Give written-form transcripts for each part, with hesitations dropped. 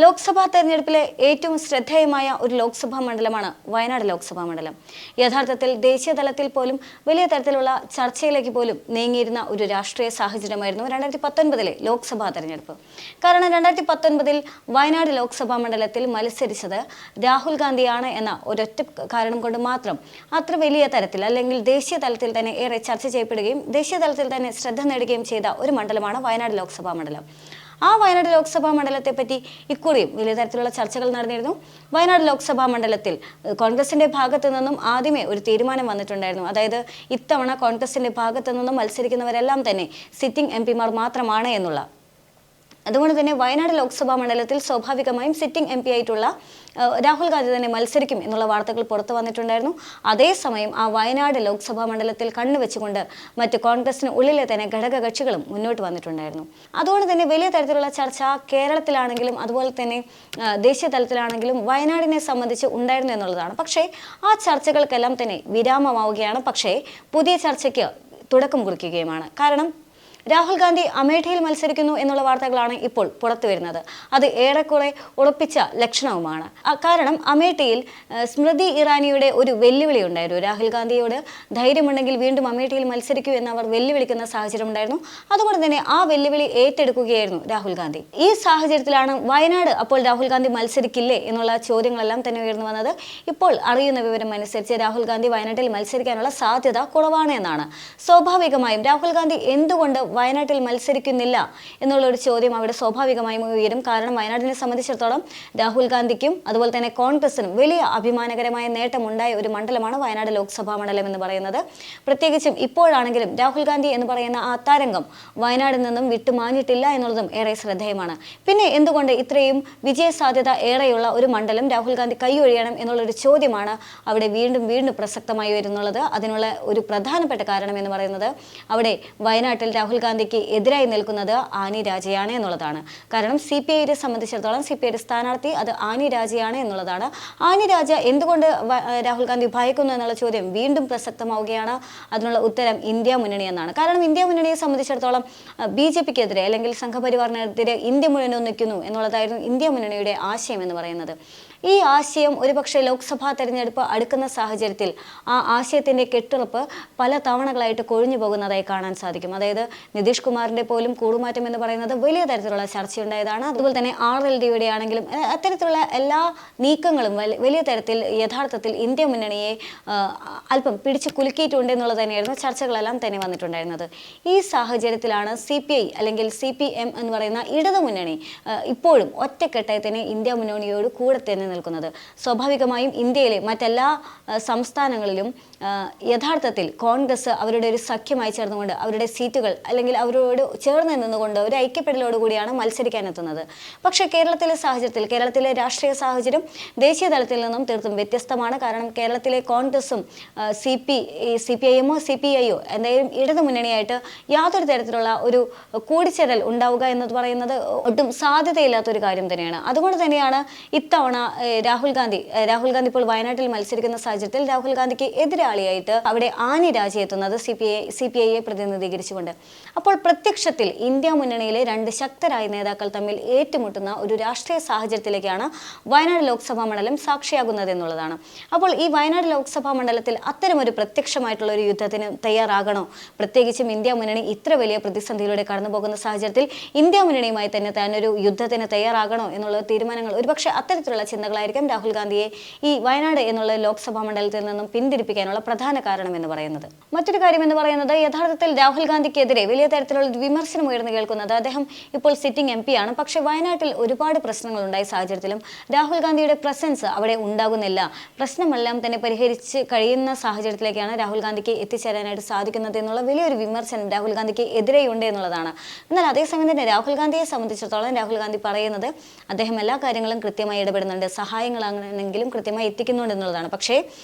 ലോക്സഭാ തെരഞ്ഞെടുപ്പിലെ ഏറ്റവും ശ്രദ്ധേയമായ ഒരു ലോക്സഭാ മണ്ഡലമാണ് വയനാട് ലോക്സഭാ മണ്ഡലം. യഥാർത്ഥത്തിൽ ദേശീയ തലത്തിൽ പോലും വലിയ തരത്തിലുള്ള ചർച്ചയിലേക്ക് പോലും നീങ്ങിയിരുന്ന ഒരു രാഷ്ട്രീയ സാഹചര്യമായിരുന്നു 2019 ലോക്സഭാ തെരഞ്ഞെടുപ്പ്. കാരണം 2019 വയനാട് ലോക്സഭാ മണ്ഡലത്തിൽ മത്സരിച്ചത് രാഹുൽ ഗാന്ധിയാണ് എന്ന ഒരൊറ്റ കാരണം കൊണ്ട് മാത്രം അത്ര വലിയ തരത്തിൽ അല്ലെങ്കിൽ ദേശീയ തലത്തിൽ തന്നെ ഏറെ ചർച്ച ചെയ്യപ്പെടുകയും ദേശീയ തലത്തിൽ തന്നെ ശ്രദ്ധ നേടുകയും ചെയ്ത ഒരു മണ്ഡലമാണ് വയനാട് ലോക്സഭാ മണ്ഡലം. ആ വയനാട് ലോക്സഭാ മണ്ഡലത്തെ പറ്റി ഇക്കുറിയും വലിയ തരത്തിലുള്ള ചർച്ചകൾ നടന്നിരുന്നു. വയനാട് ലോക്സഭാ മണ്ഡലത്തിൽ കോൺഗ്രസിന്റെ ഭാഗത്തു നിന്നും ആദ്യമേ ഒരു തീരുമാനം വന്നിട്ടുണ്ടായിരുന്നു. അതായത് ഇത്തവണ കോൺഗ്രസിന്റെ ഭാഗത്തു നിന്നും മത്സരിക്കുന്നവരെല്ലാം തന്നെ സിറ്റിംഗ് MP-മാർ മാത്രമാണ് എന്നുള്ള. അതുകൊണ്ട് തന്നെ വയനാട് ലോക്സഭാ മണ്ഡലത്തിൽ സ്വാഭാവികമായും സിറ്റിംഗ് MP ആയിട്ടുള്ള രാഹുൽ ഗാന്ധി തന്നെ മത്സരിക്കും എന്നുള്ള വാർത്തകൾ പുറത്തു വന്നിട്ടുണ്ടായിരുന്നു. അതേസമയം ആ വയനാട് ലോക്സഭാ മണ്ഡലത്തിൽ കണ്ണുവെച്ചുകൊണ്ട് മറ്റ് കോൺഗ്രസിന് ഉള്ളിലെ തന്നെ ഘടകകക്ഷികളും മുന്നോട്ട് വന്നിട്ടുണ്ടായിരുന്നു. അതുകൊണ്ട് തന്നെ വലിയ തരത്തിലുള്ള ചർച്ച കേരളത്തിലാണെങ്കിലും അതുപോലെ തന്നെ ദേശീയ തലത്തിലാണെങ്കിലും വയനാടിനെ സംബന്ധിച്ച് ഉണ്ടായിരുന്നു എന്നുള്ളതാണ്. പക്ഷേ ആ ചർച്ചകൾക്കെല്ലാം തന്നെ വിരാമമാവുകയാണ്. പക്ഷേ പുതിയ ചർച്ചയ്ക്ക് തുടക്കം കുറിക്കുകയുമാണ്. കാരണം രാഹുൽ ഗാന്ധി അമേഠിയിൽ മത്സരിക്കുന്നു എന്നുള്ള വാർത്തകളാണ് ഇപ്പോൾ പുറത്തു വരുന്നത്. അത് ഏറെക്കുറെ ഉറപ്പിച്ച ലക്ഷണവുമാണ്. കാരണം അമേഠിയിൽ സ്മൃതി ഇറാനിയുടെ ഒരു വെല്ലുവിളി ഉണ്ടായിരുന്നു. രാഹുൽ ഗാന്ധിയോട് ധൈര്യമുണ്ടെങ്കിൽ വീണ്ടും അമേഠിയിൽ മത്സരിക്കൂ എന്ന് അവർ വെല്ലുവിളിക്കുന്ന സാഹചര്യം ഉണ്ടായിരുന്നു. അതുകൊണ്ട് തന്നെ ആ വെല്ലുവിളി ഏറ്റെടുക്കുകയായിരുന്നു രാഹുൽ ഗാന്ധി. ഈ സാഹചര്യത്തിലാണ് വയനാട് അപ്പോൾ രാഹുൽ ഗാന്ധി മത്സരിക്കില്ലേ എന്നുള്ള ചോദ്യങ്ങളെല്ലാം തന്നെ ഉയർന്നു വന്നത്. ഇപ്പോൾ അറിയുന്ന വിവരം അനുസരിച്ച് രാഹുൽ ഗാന്ധി വയനാട്ടിൽ മത്സരിക്കാനുള്ള സാധ്യത കുറവാണ് എന്നാണ്. സ്വാഭാവികമായും രാഹുൽ ഗാന്ധി എന്തുകൊണ്ട് വയനാട്ടിൽ മത്സരിക്കുന്നില്ല എന്നുള്ള ഒരു ചോദ്യം അവിടെ സ്വാഭാവികമായും ഉയരും. കാരണം വയനാടിനെ സംബന്ധിച്ചിടത്തോളം രാഹുൽ ഗാന്ധിക്കും അതുപോലെ തന്നെ കോൺഗ്രസിനും വലിയ അഭിമാനകരമായ നേട്ടമുണ്ടായ ഒരു മണ്ഡലമാണ് വയനാട് ലോക്സഭാ മണ്ഡലം എന്ന് പറയുന്നത്. പ്രത്യേകിച്ചും ഇപ്പോഴാണെങ്കിലും രാഹുൽ ഗാന്ധി എന്ന് പറയുന്ന ആ തരംഗം വയനാടിൽ നിന്നും വിട്ടുമാഞ്ഞിട്ടില്ല എന്നുള്ളതും ഏറെ ശ്രദ്ധേയമാണ്. പിന്നെ എന്തുകൊണ്ട് ഇത്രയും വിജയ സാധ്യത ഏറെയുള്ള ഒരു മണ്ഡലം രാഹുൽ ഗാന്ധി കൈയൊഴിയണം എന്നുള്ളൊരു ചോദ്യമാണ് അവിടെ വീണ്ടും പ്രസക്തമായി വരുന്നുള്ളത്. അതിനുള്ള ഒരു പ്രധാനപ്പെട്ട കാരണം എന്ന് പറയുന്നത് അവിടെ വയനാട്ടിൽ രാഹുൽ ഗാന്ധിക്ക് എതിരായി നിൽക്കുന്നത് ആനി രാജയാണ് എന്നുള്ളതാണ്. കാരണം CPI-യെ സംബന്ധിച്ചിടത്തോളം CPI-യുടെ സ്ഥാനാർത്ഥി അത് ആനി രാജയാണ് എന്നുള്ളതാണ്. ആനി രാജ എന്തുകൊണ്ട് രാഹുൽ ഗാന്ധി ഭയക്കുന്നു എന്നുള്ള ചോദ്യം വീണ്ടും പ്രസക്തമാവുകയാണ്. അതിനുള്ള ഉത്തരം ഇന്ത്യ മുന്നണി എന്നാണ്. കാരണം ഇന്ത്യ മുന്നണിയെ സംബന്ധിച്ചിടത്തോളം BJP-ക്കെതിരെ അല്ലെങ്കിൽ സംഘപരിവാറിനെതിരെ ഇന്ത്യ മുന്നണി ഒന്നിക്കുന്നു എന്നുള്ളതായിരുന്നു ഇന്ത്യ മുന്നണിയുടെ ആശയം എന്ന് പറയുന്നത്. ഈ ആശയം ഒരുപക്ഷെ ലോക്സഭാ തെരഞ്ഞെടുപ്പ് അടുക്കുന്ന സാഹചര്യത്തിൽ ആ ആശയത്തിന്റെ കെട്ടുറപ്പ് പല തവണകളായിട്ട് കൊഴിഞ്ഞു പോകുന്നതായി കാണാൻ സാധിക്കും. അതായത് നിതീഷ് കുമാറിന്റെ പോലും കൂടുമാറ്റം എന്ന് പറയുന്നത് വലിയ തരത്തിലുള്ള ചർച്ചയുണ്ടായതാണ്. അതുപോലെ തന്നെ RLD-യുടെ ആണെങ്കിലും അത്തരത്തിലുള്ള എല്ലാ നീക്കങ്ങളും വലിയ തരത്തിൽ യഥാർത്ഥത്തിൽ ഇന്ത്യ മുന്നണിയെ അല്പം പിടിച്ചു കുലുക്കിയിട്ടുണ്ട് എന്നുള്ളത് തന്നെയായിരുന്നു ചർച്ചകളെല്ലാം തന്നെ വന്നിട്ടുണ്ടായിരുന്നത്. ഈ സാഹചര്യത്തിലാണ് CPI അല്ലെങ്കിൽ CPM എന്ന് പറയുന്ന ഇടതു മുന്നണി ഇപ്പോഴും ഒറ്റക്കെട്ടായി തന്നെ ഇന്ത്യ മുന്നണിയോട് കൂടെ തന്നെ നിൽക്കുന്നത്. സ്വാഭാവികമായും ഇന്ത്യയിലെ മറ്റെല്ലാ സംസ്ഥാനങ്ങളിലും യഥാർത്ഥത്തിൽ കോൺഗ്രസ് അവരുടെ ഒരു സഖ്യമായി ചേർന്നുകൊണ്ട് അവരുടെ സീറ്റുകൾ അല്ലെങ്കിൽ അവരോട് ചേർന്ന് നിന്നുകൊണ്ട് ഒരു ഐക്യപ്പെടലോടുകൂടിയാണ് മത്സരിക്കാനെത്തുന്നത്. പക്ഷേ കേരളത്തിലെ സാഹചര്യത്തിൽ കേരളത്തിലെ രാഷ്ട്രീയ സാഹചര്യം ദേശീയ തലത്തിൽ നിന്നും തീർത്തും വ്യത്യസ്തമാണ്. കാരണം കേരളത്തിലെ കോൺഗ്രസും CPI-എമ്മോ CPI-യോ എന്തായാലും ഇടതു മുന്നണിയായിട്ട് യാതൊരു തരത്തിലുള്ള ഒരു കൂടിച്ചേരൽ ഉണ്ടാവുക എന്ന് പറയുന്നത് ഒട്ടും സാധ്യതയില്ലാത്തൊരു കാര്യം തന്നെയാണ്. അതുകൊണ്ട് തന്നെയാണ് ഇത്തവണ രാഹുൽ ഗാന്ധി ഇപ്പോൾ വയനാട്ടിൽ മത്സരിക്കുന്ന സാഹചര്യത്തിൽ രാഹുൽ ഗാന്ധിക്ക് എതിരാളിയായിട്ട് അവിടെ ആനി രാജ എത്തുന്നത് CPI-യെ പ്രതിനിധീകരിച്ചുകൊണ്ട്. അപ്പോൾ പ്രത്യക്ഷത്തിൽ ഇന്ത്യ മുന്നണിയിലെ രണ്ട് ശക്തരായ നേതാക്കൾ തമ്മിൽ ഏറ്റുമുട്ടുന്ന ഒരു രാഷ്ട്രീയ സാഹചര്യത്തിലേക്കാണ് വയനാട് ലോക്സഭാ മണ്ഡലം സാക്ഷിയാകുന്നത് എന്നുള്ളതാണ്. അപ്പോൾ ഈ വയനാട് ലോക്സഭാ മണ്ഡലത്തിൽ അത്തരമൊരു പ്രത്യക്ഷമായിട്ടുള്ള ഒരു യുദ്ധത്തിന് തയ്യാറാകണോ? പ്രത്യേകിച്ചും ഇന്ത്യ മുന്നണി ഇത്ര വലിയ പ്രതിസന്ധിയിലൂടെ കടന്നു പോകുന്ന സാഹചര്യത്തിൽ ഇന്ത്യ മുന്നണിയുമായി തന്നെ ഒരു യുദ്ധത്തിന് തയ്യാറാകണോ എന്നുള്ള തീരുമാനങ്ങൾ ഒരുപക്ഷെ അത്തരത്തിലുള്ള ചിന്തകളായിരിക്കും രാഹുൽ ഗാന്ധിയെ ഈ വയനാട് എന്നുള്ള ലോക്സഭാ മണ്ഡലത്തിൽ നിന്നും പിന്തിരിപ്പിക്കാനുള്ള പ്രധാന കാരണം എന്ന് പറയുന്നത്. മറ്റൊരു കാര്യം എന്ന് പറയുന്നത് യഥാർത്ഥത്തിൽ രാഹുൽ ഗാന്ധിക്കെതിരെ വലിയ തരത്തിലുള്ള വിമർശനം ഉയർന്നു കേൾക്കുന്നത് അദ്ദേഹം ഇപ്പോൾ സിറ്റിംഗ് MP ആണ്. പക്ഷേ വയനാട്ടിൽ ഒരുപാട് പ്രശ്നങ്ങൾ ഉണ്ടായ സാഹചര്യത്തിലും രാഹുൽ ഗാന്ധിയുടെ പ്രസൻസ് അവിടെ ഉണ്ടാകുന്നില്ല. പ്രശ്നമെല്ലാം തന്നെ പരിഹരിച്ച് കഴിയുന്ന സാഹചര്യത്തിലേക്കാണ് രാഹുൽ ഗാന്ധിക്ക് എത്തിച്ചേരാനായിട്ട് സാധിക്കുന്നത് എന്നുള്ള വലിയൊരു വിമർശനം രാഹുൽ ഗാന്ധിക്ക് എതിരെയുണ്ട് എന്നുള്ളതാണ്. എന്നാൽ അതേസമയം തന്നെ രാഹുൽ ഗാന്ധിയെ സംബന്ധിച്ചിടത്തോളം രാഹുൽ ഗാന്ധി പറയുന്നത് അദ്ദേഹം എല്ലാ കാര്യങ്ങളും കൃത്യമായി ഇടപെടുന്നുണ്ട്, സഹായങ്ങളാണെങ്കിലും കൃത്യമായി എത്തിക്കുന്നുണ്ട് എന്നുള്ളതാണ്. പക്ഷേ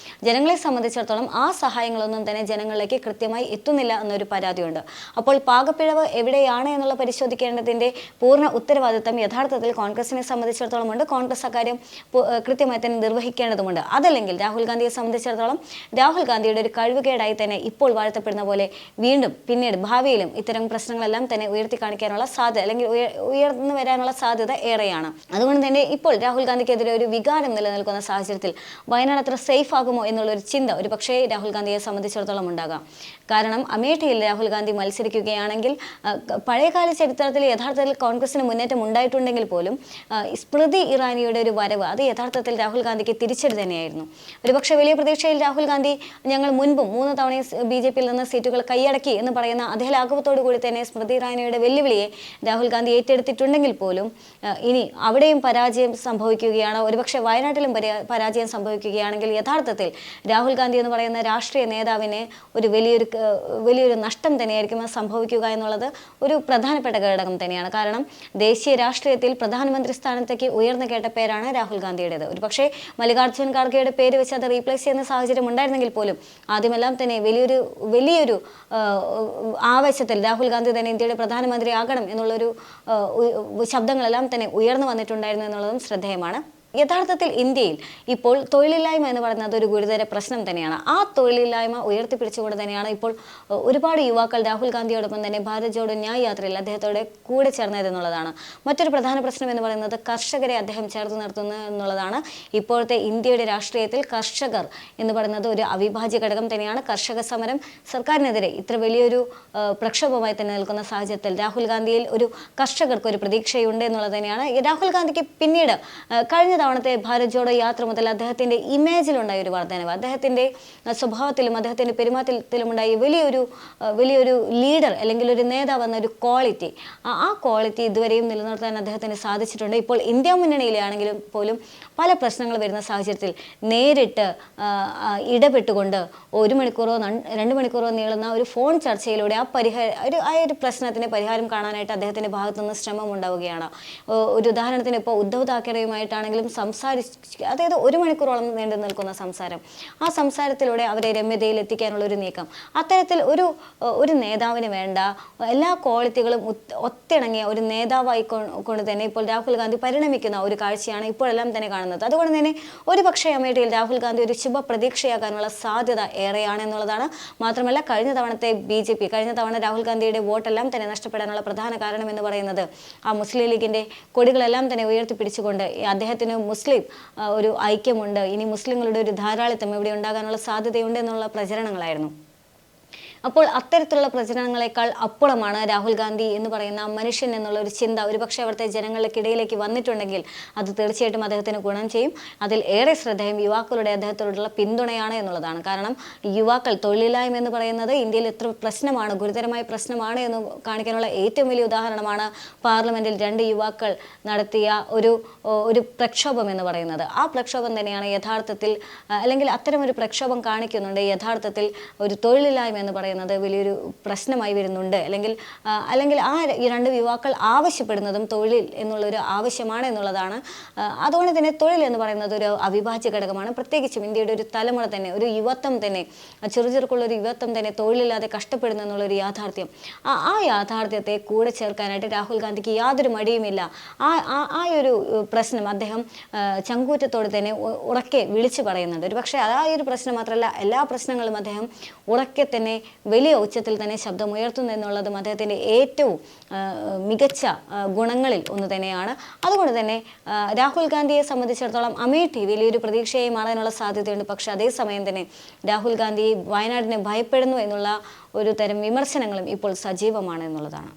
ജനങ്ങളെ സംബന്ധിച്ചിടത്തോളം ആ സഹായങ്ങളൊന്നും തന്നെ ജനങ്ങളിലേക്ക് കൃത്യമായി എത്തുന്നില്ല എന്നൊരു പരാതിയുണ്ട്. അപ്പോൾ പാകപ്പിഴവ് എവിടെയാണ് എന്നുള്ള പരിശോധിക്കേണ്ടതിന്റെ പൂർണ്ണ ഉത്തരവാദിത്തം യഥാർത്ഥത്തിൽ കോൺഗ്രസിനെ സംബന്ധിച്ചിടത്തോളം ഉണ്ട്. കോൺഗ്രസ് അക്കാര്യം കൃത്യമായി തന്നെ നിർവഹിക്കേണ്ടതുണ്ട്. അതല്ലെങ്കിൽ രാഹുൽ ഗാന്ധിയെ സംബന്ധിച്ചിടത്തോളം രാഹുൽ ഗാന്ധിയുടെ ഒരു കഴിവുകേടായി തന്നെ ഇപ്പോൾ വാഴ്ത്തപ്പെടുന്ന പോലെ വീണ്ടും പിന്നീട് ഭാവിയിലും ഇത്തരം പ്രശ്നങ്ങളെല്ലാം തന്നെ ഉയർത്തി കാണിക്കാനുള്ള സാധ്യത അല്ലെങ്കിൽ ഉയർന്നു വരാനുള്ള സാധ്യത ഏറെയാണ്. അതുകൊണ്ട് തന്നെ ഇപ്പോൾ രാഹുൽ ഗാന്ധിക്കെതിരെ ഒരു വികാരം നിലനിൽക്കുന്ന സാഹചര്യത്തിൽ വയനാട് അത്ര സേഫ് ആകുമോ എന്നുള്ളൊരു ചിന്ത ഒരു പക്ഷേ രാഹുൽ ഗാന്ധിയെ സംബന്ധിച്ചിടത്തോളം ഉണ്ടാകാം. കാരണം അമേഠിയിൽ രാഹുൽ ഗാന്ധി മത്സരിക്കുകയാണെങ്കിൽ പഴയകാല ചരിത്രത്തിൽ യഥാർത്ഥത്തിൽ കോൺഗ്രസിന് മുന്നേറ്റം ഉണ്ടായിട്ടുണ്ടെങ്കിൽ പോലും സ്മൃതി ഇറാനിയുടെ ഒരു വരവ് അത് യഥാർത്ഥത്തിൽ രാഹുൽ ഗാന്ധിക്ക് തിരിച്ചടി തന്നെയായിരുന്നു. ഒരുപക്ഷെ വലിയ പ്രതീക്ഷയിൽ രാഹുൽ ഗാന്ധി ഞങ്ങൾ മുൻപും 3 തവണയും BJP-യിൽ നിന്ന് സീറ്റുകൾ കൈയടക്കി എന്ന് പറയുന്ന അതേ ലാഘവത്തോടു കൂടി തന്നെ സ്മൃതി ഇറാനിയുടെ വെല്ലുവിളിയെ രാഹുൽ ഗാന്ധി ഏറ്റെടുത്തിട്ടുണ്ടെങ്കിൽ പോലും ഇനി അവിടെയും പരാജയം സംഭവിക്കുകയാണ്. ഒരുപക്ഷെ വയനാട്ടിലും പരാജയം സംഭവിക്കുകയാണെങ്കിൽ യഥാർത്ഥത്തിൽ രാഹുൽ ഗാന്ധി എന്ന് പറയുന്ന രാഷ്ട്രീയ നേതാവിന് ഒരു വലിയൊരു നഷ്ടം തന്നെയായിരിക്കും സംഭവിക്കുക എന്നുള്ളത് ഒരു പ്രധാനപ്പെട്ട ഘടകം തന്നെയാണ്. കാരണം ദേശീയ രാഷ്ട്രീയത്തിൽ പ്രധാനമന്ത്രി സ്ഥാനത്തേക്ക് ഉയർന്നു കേട്ട പേരാണ് രാഹുൽ ഗാന്ധിയുടേത്. ഒരുപക്ഷെ മല്ലികാർജ്ജുൻ ഖാർഗെയുടെ പേര് വെച്ച് അത് റീപ്ലേസ് ചെയ്യുന്ന സാഹചര്യം ഉണ്ടായിരുന്നെങ്കിൽ പോലും ആദ്യമെല്ലാം തന്നെ വലിയൊരു ആവേശത്തിൽ രാഹുൽ ഗാന്ധി തന്നെ ഇന്ത്യയുടെ പ്രധാനമന്ത്രി ആകണം എന്നുള്ളൊരു ശബ്ദങ്ങളെല്ലാം തന്നെ ഉയർന്നു വന്നിട്ടുണ്ടായിരുന്നു എന്നുള്ളതും ശ്രദ്ധേയമാണ്. യഥാർത്ഥത്തിൽ ഇന്ത്യയിൽ ഇപ്പോൾ തൊഴിലില്ലായ്മ എന്ന് പറയുന്നത് ഒരു ഗുരുതര പ്രശ്നം തന്നെയാണ്. ആ തൊഴിലില്ലായ്മ ഉയർത്തിപ്പിടിച്ചുകൊണ്ട് തന്നെയാണ് ഇപ്പോൾ ഒരുപാട് യുവാക്കൾ രാഹുൽ ഗാന്ധിയോടൊപ്പം തന്നെ ഭാരത് ജോഡോ ന്യായ് യാത്രയിൽ അദ്ദേഹത്തോടെ കൂടെ ചേർന്നതെന്നുള്ളതാണ്. മറ്റൊരു പ്രധാന പ്രശ്നം എന്ന് പറയുന്നത് കർഷകരെ അദ്ദേഹം ചേർത്ത് നിർത്തുന്നു എന്നുള്ളതാണ്. ഇപ്പോഴത്തെ ഇന്ത്യയുടെ രാഷ്ട്രീയത്തിൽ കർഷകർ എന്ന് പറയുന്നത് ഒരു അവിഭാജ്യ ഘടകം തന്നെയാണ്. കർഷക സമരം സർക്കാരിനെതിരെ ഇത്ര വലിയൊരു പ്രക്ഷോഭമായി തന്നെ നിൽക്കുന്ന സാഹചര്യത്തിൽ രാഹുൽ ഗാന്ധിയിൽ ഒരു കർഷകർക്ക് ഒരു പ്രതീക്ഷയുണ്ട് എന്നുള്ളത് തന്നെയാണ്. രാഹുൽ ഗാന്ധിക്ക് പിന്നീട് കഴിഞ്ഞ തവണത്തെ ഭാരത് ജോഡോ യാത്ര മുതൽ അദ്ദേഹത്തിന്റെ ഇമേജിലുണ്ടായ ഒരു വർധനവ്, അദ്ദേഹത്തിന്റെ സ്വഭാവത്തിലും അദ്ദേഹത്തിന്റെ പെരുമാറ്റത്തിലും ഉണ്ടായ വലിയൊരു ലീഡർ അല്ലെങ്കിൽ ഒരു നേതാവ് എന്ന ഒരു ക്വാളിറ്റി, ആ ക്വാളിറ്റി ഇതുവരെയും നിലനിർത്താൻ അദ്ദേഹത്തിന് സാധിച്ചിട്ടുണ്ട്. ഇപ്പോൾ ഇന്ത്യ മുന്നണിയിലാണെങ്കിലും പോലും പല പ്രശ്നങ്ങൾ വരുന്ന സാഹചര്യത്തിൽ നേരിട്ട് ഇടപെട്ടുകൊണ്ട് 1 മണിക്കൂറോ 2 മണിക്കൂറോ നീളുന്ന ഒരു ഫോൺ ചർച്ചയിലൂടെ ആ ഒരു പ്രശ്നത്തിന് പരിഹാരം കാണാനായിട്ട് അദ്ദേഹത്തിന്റെ ഭാഗത്തുനിന്ന് ശ്രമം ഉണ്ടാവുകയാണ്. ഒരു ഉദാഹരണത്തിന് ഇപ്പോൾ ഉദ്ധവ് താക്കറെയുമായിട്ടാണെങ്കിലും അതായത് 1 മണിക്കൂറോളം നീണ്ടു നിൽക്കുന്ന സംസാരം, ആ സംസാരത്തിലൂടെ അവരെ രമ്യതയിൽ എത്തിക്കാനുള്ള ഒരു നീക്കം, അത്തരത്തിൽ ഒരു നേതാവിന് വേണ്ട എല്ലാ ക്വാളിറ്റികളും ഒത്തിണങ്ങിയ ഒരു നേതാവായി കൊണ്ട് തന്നെ ഇപ്പോൾ രാഹുൽ ഗാന്ധി പരിണമിക്കുന്ന ഒരു കാഴ്ചയാണ് ഇപ്പോഴെല്ലാം തന്നെ കാണുന്നത്. അതുകൊണ്ട് തന്നെ ഒരുപക്ഷെ അമേഠിയിൽ രാഹുൽ ഗാന്ധി ഒരു ശുഭ പ്രതീക്ഷയാകാനുള്ള സാധ്യത ഏറെയാണ് എന്നുള്ളതാണ്. മാത്രമല്ല കഴിഞ്ഞ തവണത്തെ BJP കഴിഞ്ഞ തവണ രാഹുൽ ഗാന്ധിയുടെ വോട്ടെല്ലാം തന്നെ നഷ്ടപ്പെടാനുള്ള പ്രധാന കാരണം എന്ന് പറയുന്നത് ആ മുസ്ലിം ലീഗിന്റെ കൊടികളെല്ലാം തന്നെ ഉയർത്തിപ്പിടിച്ചുകൊണ്ട് അദ്ദേഹത്തിന് മുസ്ലിം ഒരു ഐക്യമുണ്ട്, ഇനി മുസ്ലിങ്ങളുടെ ഒരു ധാരാളിത്തം ഇവിടെ ഉണ്ടാകാനുള്ള സാധ്യതയുണ്ട് എന്നുള്ള പ്രചരണങ്ങളായിരുന്നു. അപ്പോൾ അത്തരത്തിലുള്ള പ്രചരണങ്ങളെക്കാൾ അപ്പുറമാണ് രാഹുൽ ഗാന്ധി എന്ന് പറയുന്ന മനുഷ്യൻ എന്നുള്ള ഒരു ചിന്ത ഒരുപക്ഷെ അവിടുത്തെ ജനങ്ങൾക്കിടയിലേക്ക് വന്നിട്ടുണ്ടെങ്കിൽ അത് തീർച്ചയായിട്ടും അദ്ദേഹത്തിന് ഗുണം ചെയ്യും. അതിൽ ഏറെ ശ്രദ്ധേയം യുവാക്കളുടെ അദ്ദേഹത്തോടുള്ള പിന്തുണയാണ് എന്നുള്ളതാണ്. കാരണം യുവാക്കൾ തൊഴിലില്ലായ്മ എന്ന് പറയുന്നത് ഇന്ത്യയിൽ എത്ര പ്രശ്നമാണ്, ഗുരുതരമായ പ്രശ്നമാണ് എന്ന് കാണിക്കാനുള്ള ഏറ്റവും വലിയ ഉദാഹരണമാണ് പാർലമെന്റിൽ 2 യുവാക്കൾ നടത്തിയ ഒരു പ്രക്ഷോഭം എന്ന് പറയുന്നത്. ആ പ്രക്ഷോഭം തന്നെയാണ് യഥാർത്ഥത്തിൽ അല്ലെങ്കിൽ അത്തരം ഒരു പ്രക്ഷോഭം കാണിക്കുന്നുണ്ട് യഥാർത്ഥത്തിൽ ഒരു തൊഴിലില്ലായ്മ എന്ന് പറയുന്നത് വലിയൊരു പ്രശ്നമായി വരുന്നുണ്ട്. അല്ലെങ്കിൽ ആ 2 യുവാക്കൾ ആവശ്യപ്പെടുന്നതും തൊഴിൽ എന്നുള്ളൊരു ആവശ്യമാണ് എന്നുള്ളതാണ്. അതുകൊണ്ട് തന്നെ തൊഴിൽ എന്ന് പറയുന്നത് ഒരു അവിഭാജ്യ ഘടകമാണ്. പ്രത്യേകിച്ചും ഇന്ത്യയുടെ ഒരു തലമുറ തന്നെ, ഒരു യുവത്വം തന്നെ, ചെറുചെറുക്കുള്ള ഒരു യുവത്വം തന്നെ തൊഴിലില്ലാതെ കഷ്ടപ്പെടുന്നു എന്നുള്ളൊരു യാഥാർത്ഥ്യം, ആ യാഥാർത്ഥ്യത്തെ കൂടെ ചേർക്കാനായിട്ട് രാഹുൽ ഗാന്ധിക്ക് യാതൊരു മടിയുമില്ല. ആ ഒരു പ്രശ്നം അദ്ദേഹം ചങ്കൂറ്റത്തോടെ തന്നെ ഉറക്കെ വിളിച്ചു പറയുന്നുണ്ട്. ഒരു പക്ഷേ ആ ഒരു പ്രശ്നം മാത്രമല്ല, എല്ലാ പ്രശ്നങ്ങളും അദ്ദേഹം ഉറക്കെ തന്നെ വലിയ ഉച്ചത്തിൽ തന്നെ ശബ്ദമുയർത്തുന്നു എന്നുള്ളതും അദ്ദേഹത്തിൻ്റെ ഏറ്റവും മികച്ച ഗുണങ്ങളിൽ ഒന്ന് തന്നെയാണ്. അതുകൊണ്ട് തന്നെ രാഹുൽ ഗാന്ധിയെ സംബന്ധിച്ചിടത്തോളം അമേഠി വലിയൊരു പ്രതീക്ഷയായി മാറാനുള്ള സാധ്യതയുണ്ട്. പക്ഷെ അതേസമയം തന്നെ രാഹുൽ ഗാന്ധി വയനാടിനെ ഭയപ്പെടുന്നു എന്നുള്ള ഒരു തരം വിമർശനങ്ങളും ഇപ്പോൾ സജീവമാണ് എന്നുള്ളതാണ്.